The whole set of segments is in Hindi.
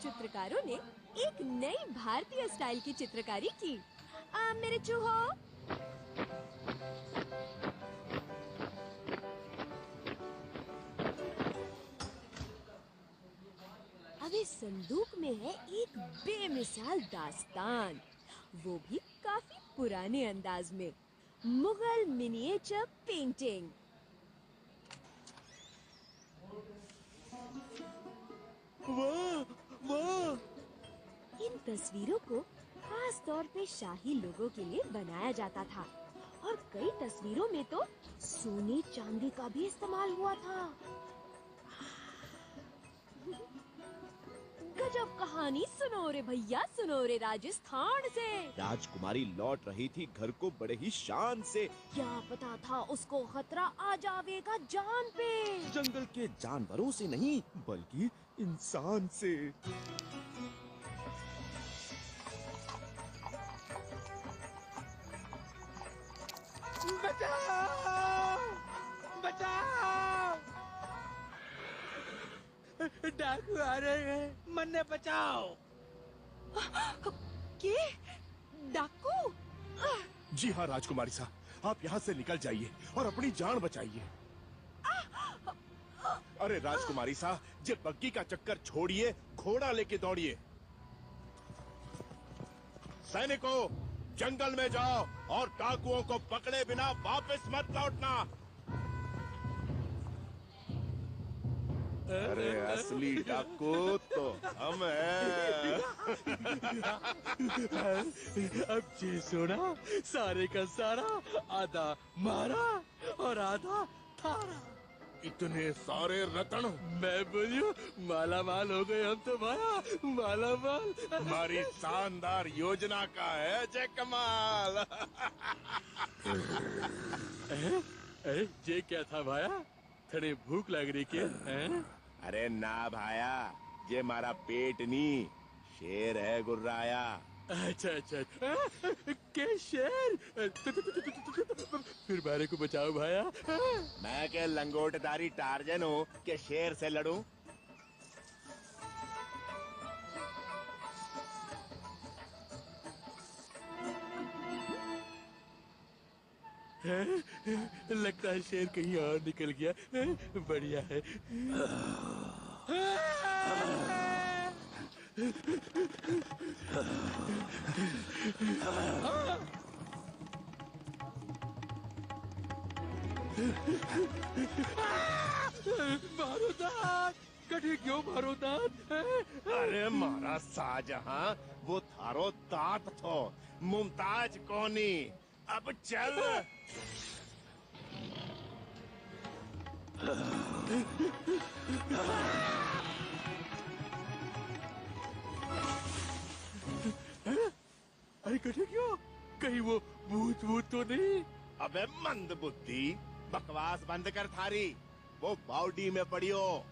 चित्रकारों ने एक नई भारतीय स्टाइल की चित्रकारी की। मेरे चूहों, अब इस संदूक में है एक बेमिसाल दास्तान, वो भी काफी पुराने अंदाज में। Mughal miniature painting. वाह वाह! इन तस्वीरों को खास तौर पे शाही लोगों के लिए बनाया जाता था और कई तस्वीरों में तो सोने चांदी का भी इस्तेमाल हुआ था। गजब कहानी सुनो रे भैया, सुनो रे राजस्थान से। राजकुमारी लौट रही थी घर को बड़े ही शान से। क्या पता था उसको खतरा आ जाएगा जान पे। जंगल के जानवरों से नहीं, बल्कि इंसान से। बचाओ! बचाओ! डाकू आ रहे हैं, मन्ने बचाओ! के डाकू? जी हाँ राजकुमारी साहब, आप यहाँ से निकल जाइए और अपनी जान बचाइए। अरे राजकुमारी साहब, जे बग्गी का चक्कर छोड़िए, घोड़ा लेके दौड़िए। सैनिकों, जंगल में जाओ और डाकुओं को पकड़े बिना वापस मत लौटना। अरे असली डाकू तो हम हैं। अब जे सोना सारे का सारा आधा मारा और आधा थारा। इतने सारे रतन! मैं बोलियो माला माल हो गए हम तो भाया, माला माल। हमारी शानदार योजना का है जय कमाल। अरे जे क्या था भाया, थोड़ी भूख लग रही क्या? अरे ना भाया, ये मारा पेट नी, शेर है गुर्राया। अच्छा अच्छा, के शेर? फिर मारे को बचाओ भाया। मैं के लंगोटदारी टार्जन हूँ के शेर से लड़ूं? लगता है शेर कहीं और निकल गया। बढ़िया है। मारो दांत, कटे क्यों मारो दांत? अरे मारा शाहजहां, वो थारो दांत थो, मुमताज कोनी। अब चल। अरे कटे क्यों? कहीं वो भूत भूत तो नहीं? अबे मंद बुद्धि, बकवास बंद कर थारी, वो बाउडी में पड़ियो।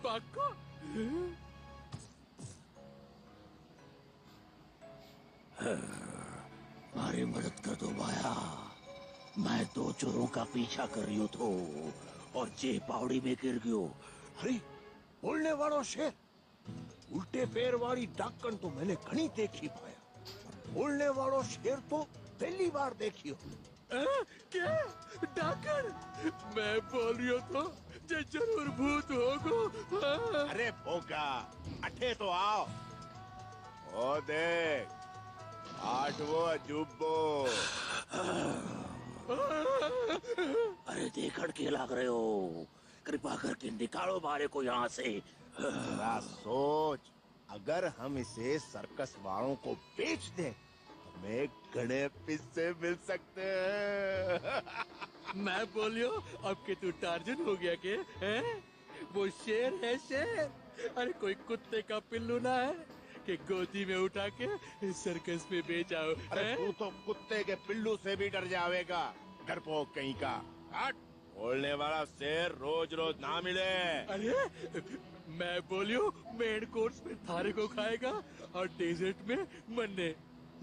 पाको? हमारी मदद कर दो भाया, मैं दो चोरों का पीछा कर रही तो और जे पावड़ी में गिर गयो। अरे बोलने वालों शेर, उल्टे पैर वाली डाकन तो मैंने घनी देखी पाया, बोलने वालों शेर तो पहली बार देखी हो। क्या डाकन? मैं बोल रही तो जे जरूर भूत होगो। अरे भोगा, अठे तो आओ। ओ देख, आठवो अजूबो। अरे देखड़ के लग रहे हो, कृपा करके निकालो मारे को यहाँ से। जरा सोच, अगर हम इसे सर्कस वालों को बेच दें, हमें घने पैसे मिल सकते हैं। मैं बोलियो अब के तू टार्जन हो गया के? हैं? वो शेर है शेर। अरे कोई कुत्ते का पिल्लू ना है कि गोदी में उठा के सर्कस में बेचाओ। अरे तू तो कुत्ते के पिल्लू से भी डर जाएगा, डरपोक कहीं का। हट, बोलने वाला शेर रोज रोज ना मिले। अरे मैं बोलियो मेन कोर्स में थारे को खाएगा और डेजर्ट में मन्ने।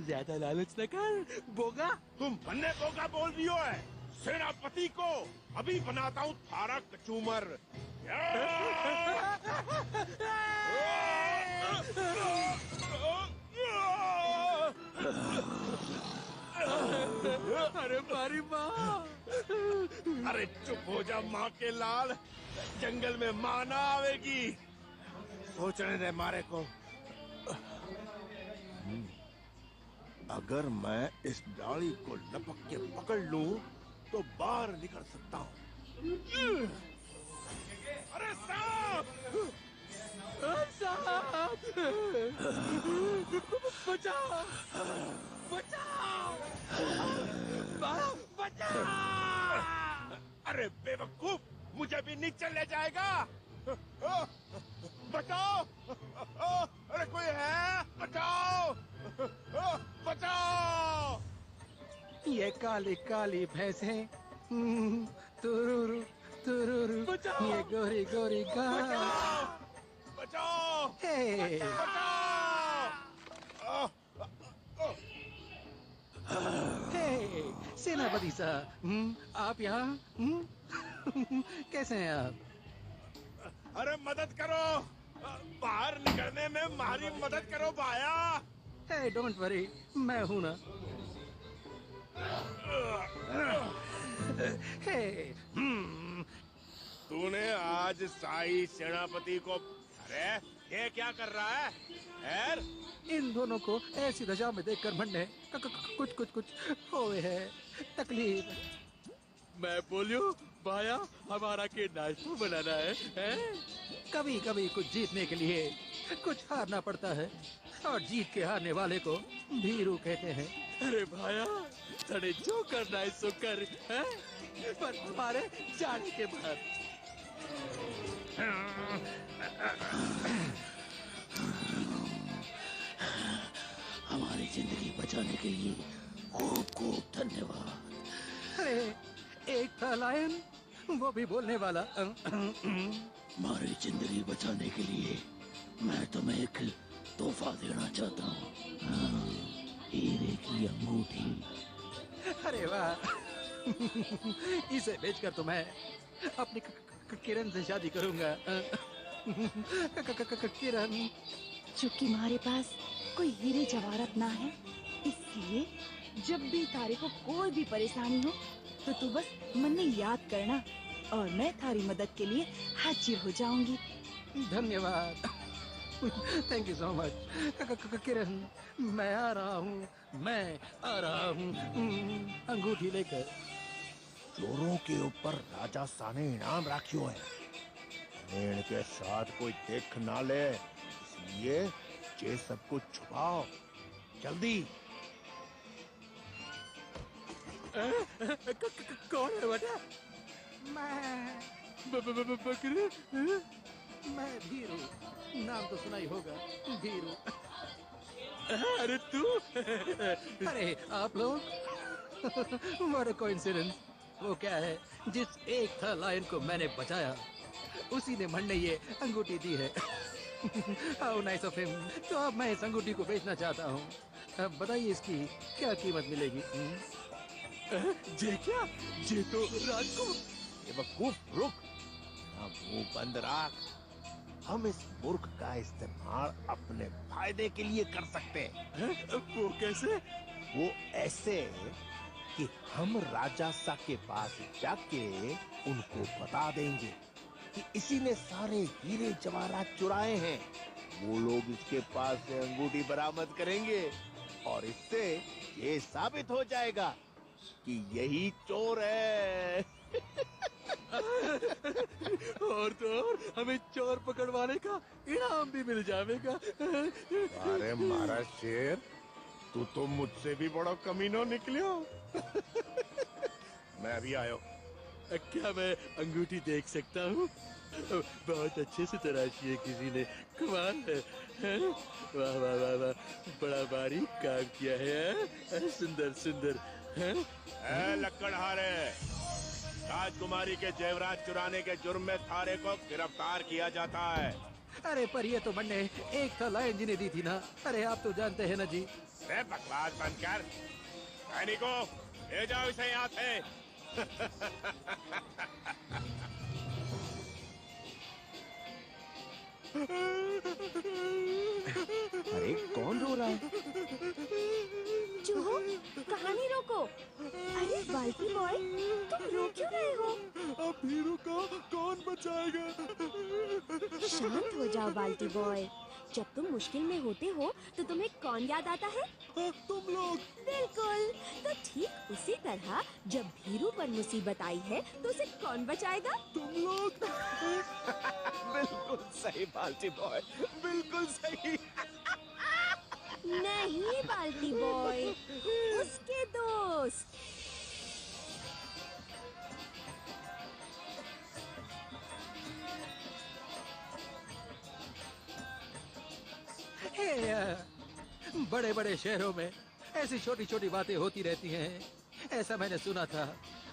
ज्यादा लालच न कर बोगा। तुम बन्ने बोगा बोल रही हो है? सेनापति को अभी बनाता हूँ थारा कचूमर। अरे चुप हो जा माँ के लाल, जंगल में माँ ना आवेगी। सोचने दे मारे को। अगर मैं इस डाली को लपक के पकड़ लूं तो बाहर निकल सकता हूँ। अरे साहब! साहब! बचाओ! बचाओ! बचाओ! अरे बेवकूफ, मुझे भी नीचे ले जाएगा। बचाओ! अरे कोई है? बचाओ! बचाओ! ये काली काली भैंसें, तुरुरु तुरुरु, बचाओ! ये गोरी गोरी गाय। बचाओ! बचाओ! हे, हे, सेनापति साहब, आप यहाँ? कैसे हैं आप? अरे मदद करो! बाहर निकलने में हमारी मदद करो भाया! हे, डोंट वरी, मैं हूँ ना। हे, तूने आज शाही सेनापति को, अरे ये क्या कर रहा है? खैर, इन दोनों को ऐसी दशा में देखकर मन ने कुछ कुछ कुछ हुए है तकलीफ। मैं बोलियो भाया, हमारा के नाश्ता बनाना है? कभी कभी कुछ जीतने के लिए कुछ हारना पड़ता है, और जीत के हारने वाले को भीरू कहते हैं। अरे भाया, तड़े जो करना है सो कर, हैं? पर हमारे जाने के बाद। हमारी जिंदगी बचाने के लिए खूब खूब धन्यवाद। अरे एक था लायन, वो भी बोलने वाला। हमारी जिंदगी बचाने के लिए मैं तुम्हें एक तोहफा देना चाहता हूँ, हीरे की अंगूठी। अरे वाह, इसे बेचकर तो मैं अपनी किरण से शादी करूंगा। किरण, चूंकि हमारे पास कोई हीरे जवाहरात ना है, इसलिए जब भी तारे को कोई भी परेशानी हो तो तू बस मन में याद करना और मैं थारी मदद के लिए हाजिर हो जाऊंगी। धन्यवाद। Thank you so much. Kiran, मैं आ रहा हूँ, मैं आ रहा हूँ, अंगूठी लेकर। चोरों के ऊपर राजा सा ने इनाम रखियो है, इनके साथ कोई देख ना ले, इसलिए ये सब कुछ छुपाओ जल्दी। कौन है बेटा? बकरी? मैं भीरू, नाम तो सुना ही होगा, भीरू। अरे तू? अरे आप लोग? What a coincidence। वो क्या है, जिस एक था लायन को मैंने बचाया, उसी ने मन ने ये अंगूठी दी है। How nice of him। तो अब मैं इस अंगूठी को बेचना चाहता हूँ। अब बताइए इसकी क्या कीमत मिलेगी? जे क्या? जे तो रात को। ये वकूफ रुक, ना मुंह बंद रख। हम इस मूर्ख का इस्तेमाल अपने फायदे के लिए कर सकते हैं। वो कैसे? वो ऐसे कि हम राजा सा के पास जाके उनको बता देंगे कि इसी ने सारे हीरे जवाहरात चुराए हैं। वो लोग इसके पास से अंगूठी बरामद करेंगे और इससे ये साबित हो जाएगा कि यही चोर है। और तो और हमें चोर पकड़वाने का इनाम भी मिल जाएगा। अरे मारा शेर, तू तो मुझसे भी बड़ा कमीना निकलियो। मैं भी आयो। क्या मैं अंगूठी देख सकता हूँ? बहुत अच्छे से तराशी है किसी ने, कमाल है, हैं? वाह वाह वाह वाह, बड़ा बारीक काम किया है, सुंदर सुंदर, हैं? लकड़हारे, राजकुमारी के जेवरात चुराने के जुर्म में थारे को गिरफ्तार किया जाता है। अरे पर ये तो मैंने एक था लायन जी ने दी थी ना। अरे आप तो जानते हैं ना जी। बकवास बंद कर। सैनिकों, ले जाओ इसे यहाँ से। अरे कौन रो रहा है? चूहो, कहानी रोको। अरे बाल्टी बॉय, तुम रो क्यों रहे हो? अब भीरू को कौन बचाएगा? शांत हो जाओ बाल्टी बॉय। जब तुम मुश्किल में होते हो तो तुम्हें कौन याद आता है? तुम लोग। बिल्कुल। तो ठीक उसी तरह जब भीरू पर मुसीबत आई है तो उसे कौन बचाएगा? तुम लोग। बिल्कुल सही बाल्टी बॉय, बिल्कुल सही। नहीं बाल्टी बॉय, उसके दोस्त। बड़े बड़े शहरों में ऐसी छोटी छोटी बातें होती रहती हैं, ऐसा मैंने सुना था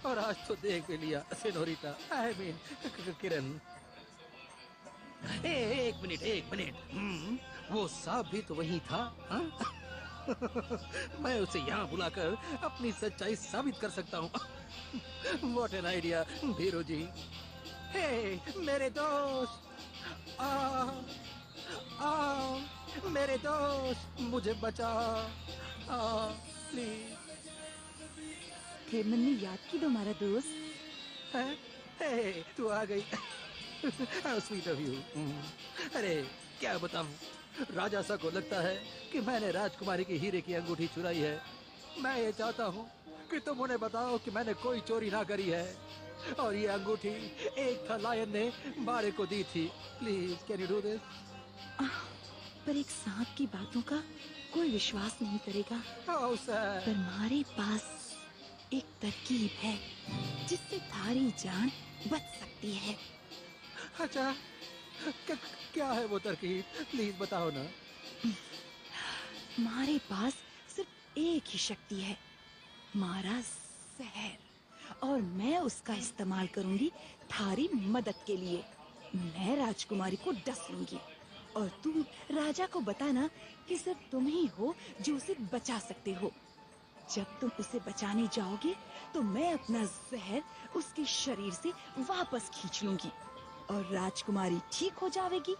और आज तो देख भी लिया सेनोरिटा, आई मीन किरण। एक मिनट, वो सांप भी तो वही था, हाँ? मैं उसे यहाँ बुलाकर अपनी सच्चाई साबित कर सकता हूँ। What an idea, भीरू जी। हे मेरे दोस्त, मेरे दोस्त, मुझे बचा, प्लीज। फिर मैंने याद की तुम्हारा दोस्त। हे तू आ गई। How sweet of you। अरे क्या बताऊं, राजा सा को लगता है कि मैंने राजकुमारी की हीरे की अंगूठी चुराई है। मैं ये चाहता हूँ कि तुम उन्हें बताओ कि मैंने कोई चोरी ना करी है और ये अंगूठी एक था लायन ने बारे को दी थी। Please can you do this? पर एक सांप की बातों का कोई विश्वास नहीं करेगा। Oh, sir। पर हमारे पास एक तरकीब है जिससे थारी जान बच सकती है। अच्छा, क्या है वो तरकीब? प्लीज बताओ ना। हमारे पास सिर्फ एक ही शक्ति है, हमारा जहर, और मैं उसका इस्तेमाल करूंगी थारी मदद के लिए। मैं राजकुमारी को डस लूंगी और तुम राजा को बताना कि सिर्फ तुम ही हो जो उसे बचा सकते हो। जब तुम उसे बचाने जाओगे तो मैं अपना जहर उसके शरीर से वापस खींच लूंगी और राजकुमारी ठीक हो जाएगी।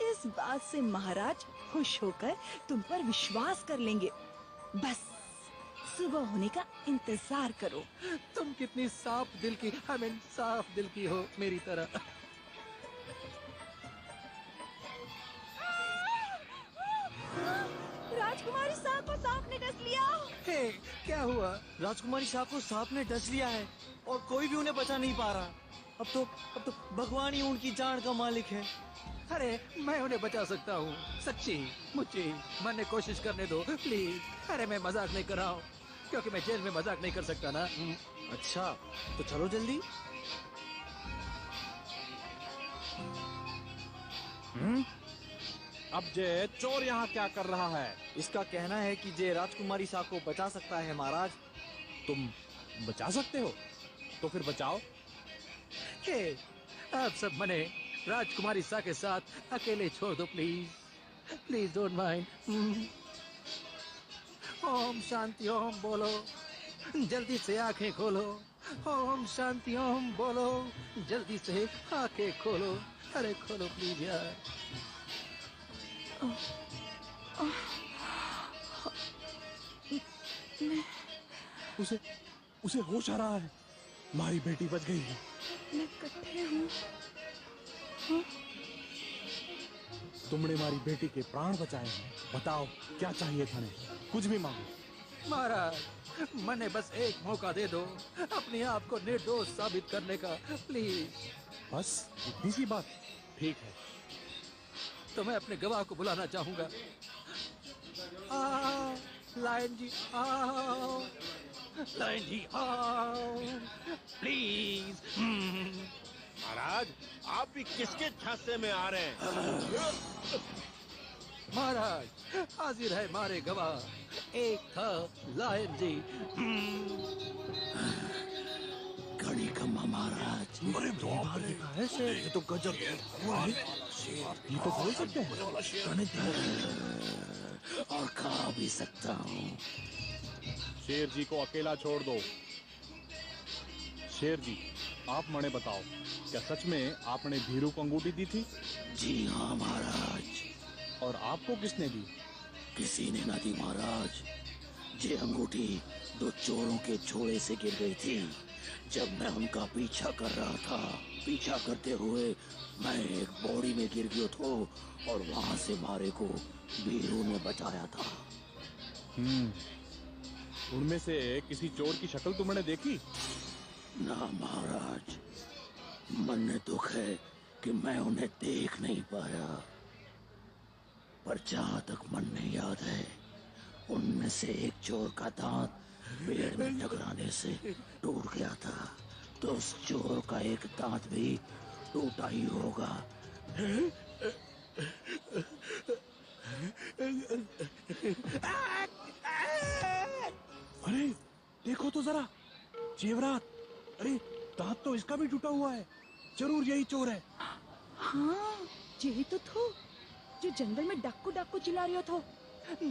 इस बात से महाराज खुश होकर तुम पर विश्वास कर लेंगे। बस सुबह होने का इंतजार करो। तुम कितनी साफ दिल की, साफ दिल की हो मेरी तरह। राजकुमारी साहब को सांप ने डस लिया। हे, क्या हुआ? राजकुमारी साहब को सांप ने डस लिया है और कोई भी उन्हें बचा नहीं पा रहा। अब तो भगवान ही उनकी जान का मालिक है। अरे मैं उन्हें बचा सकता हूँ, सच्ची मुझे मैंने कोशिश करने दो प्लीज। अरे मैं मजाक नहीं कर रहा हूँ, क्योंकि मैं जेल में मजाक नहीं कर सकता ना। अच्छा तो चलो जल्दी। अब जे चोर यहाँ क्या कर रहा है? इसका कहना है कि जे राजकुमारी साहब को बचा सकता है महाराज। तुम बचा सकते हो तो फिर बचाओ। हे, आप सब मने राजकुमारी सा के साथ अकेले छोड़ दो please, please don't mind. Om Shanti Om बोलो, जल्दी से आंखें खोलो। ओम शांति ओम बोलो, जल्दी से आंखें खोलो। अरे खोलो प्लीज यार। उसे होश आ रहा है। हमारी बेटी बच गई है। मैं इकट्ठे हूँ। तुमने हमारी बेटी के प्राण बचाए हैं। बताओ क्या चाहिए थाने? कुछ भी मांगो। महाराज, मने बस एक मौका दे दो अपने आप को निर्दोष साबित करने का, प्लीज। बस इतनी सी बात? ठीक है। तो मैं अपने गवाह को बुलाना चाहूंगा। लायन जी आओ, लायन जी आओ, प्लीज। महाराज, आप भी किसके झांसे में आ रहे हैं? महाराज, हाजिर है मारे गवाह। एक था लायन जी। घड़ी खम्मा महाराज। ये तो गजब है। ये तो बोल सकते हैं। और खा भी सकता हूँ। शेर जी को अकेला छोड़ दो। शेर जी, आप मने बताओ, क्या सच में आपने भीरू को अंगूठी दी थी? जी हाँ महाराज। और आपको किसने दी? किसी ने ना दी महाराज। ये अंगूठी दो चोरों के झोले से गिर गई थी जब मैं उनका पीछा कर रहा था। पीछा करते हुए मैं एक बॉडी में गिर गया था और वहां से मारे को वीरू ने बचाया था। उनमें से किसी चोर की शक्ल तुमने देखी? ना महाराज, मन में दुख है कि मैं उन्हें देख नहीं पाया, पर जहां तक मन में याद है उनमें से एक चोर का दांत पेड़ में टकराने से टूट गया था, तो उस चोर का एक दांत भी टूटा ही होगा। अरे देखो तो जरा, जेवरात। अरे दांत तो इसका भी टूटा हुआ है, जरूर यही चोर है। हाँ, यही तो थो जो जंगल में डाकू डाकू चिल्ला रहे हो।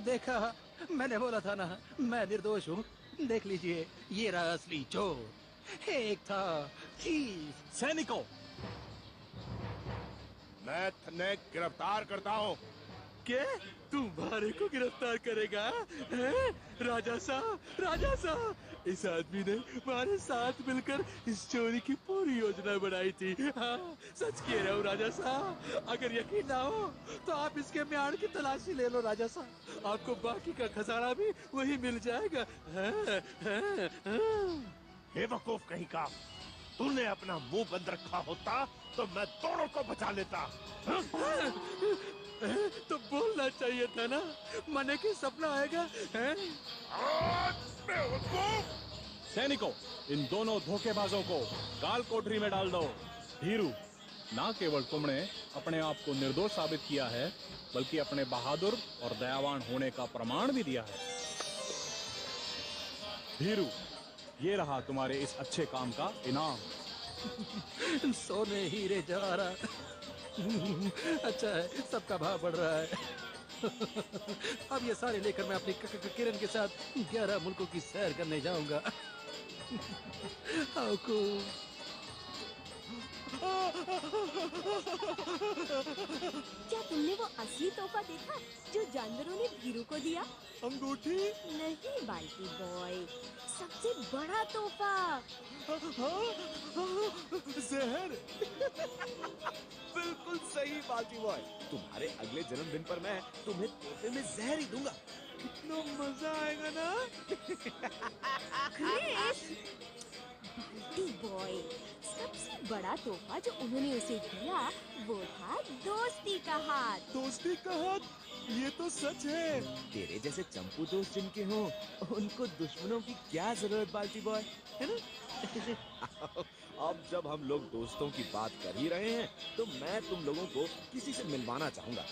देखा, मैंने बोला था ना, मैं निर्दोष हूँ। देख लीजिए, ये रहा असली चोर। एक था चीफ। सैनिकों, मैं तुम्हें गिरफ्तार करता हूँ। क्या तुम्हारे को गिरफ्तार करेगा? हैं? राजा साहब, राजा साहब, इस आदमी ने हमारे साथ मिलकर इस चोरी की पूरी योजना बनाई थी। हाँ, सच कह रहा हूँ राजा साहब। अगर यकीन ना हो तो आप इसके म्याड़ की तलाशी ले लो राजा साहब, आपको बाकी का खजाना भी वही मिल जाएगा। हाँ, हाँ, हाँ। बेवकूफ कहीं का, तूने अपना मुंह बंद रखा होता तो मैं दोनों को बचा लेता। हाँ? तो बोलना चाहिए था ना, मने की सपना आएगा। हैं? सैनिकों, इन दोनों धोखेबाजों को काल कोठरी में डाल दो। हीरू, ना केवल तुमने अपने आप को निर्दोष साबित किया है, बल्कि अपने बहादुर और दयावान होने का प्रमाण भी दिया है। हीरू, ये रहा तुम्हारे इस अच्छे काम का इनाम। सोने हीरे जवाहरात। अच्छा है, सबका भाव बढ़ रहा है। अब ये सारे लेकर मैं अपनी किरण के साथ 11 मुल्कों की सैर करने जाऊंगा। How cool. क्या तुमने वो असली तोहफा देखा जो जानवरों ने भीरू को दिया? अंगूठी? नहीं बाल्टी बॉय, सबसे बड़ा तोहफा। जहर। बिल्कुल सही बाल्टी बॉय। तुम्हारे अगले जन्मदिन पर मैं तुम्हें तोहफे में जहर ही दूंगा। कितना मजा आएगा ना। क्रिस, बाल्टी बॉय, सबसे बड़ा तोहफा जो उन्होंने उसे दिया वो था दोस्ती का हाथ। दोस्ती का हाथ? ये तो सच है। तेरे जैसे चंपू दोस्त जिनके हो, उनको दुश्मनों की क्या जरूरत बाल्टी बॉय, है ना? अब जब हम लोग दोस्तों की बात कर ही रहे हैं तो मैं तुम लोगों को किसी से मिलवाना चाहूंगा।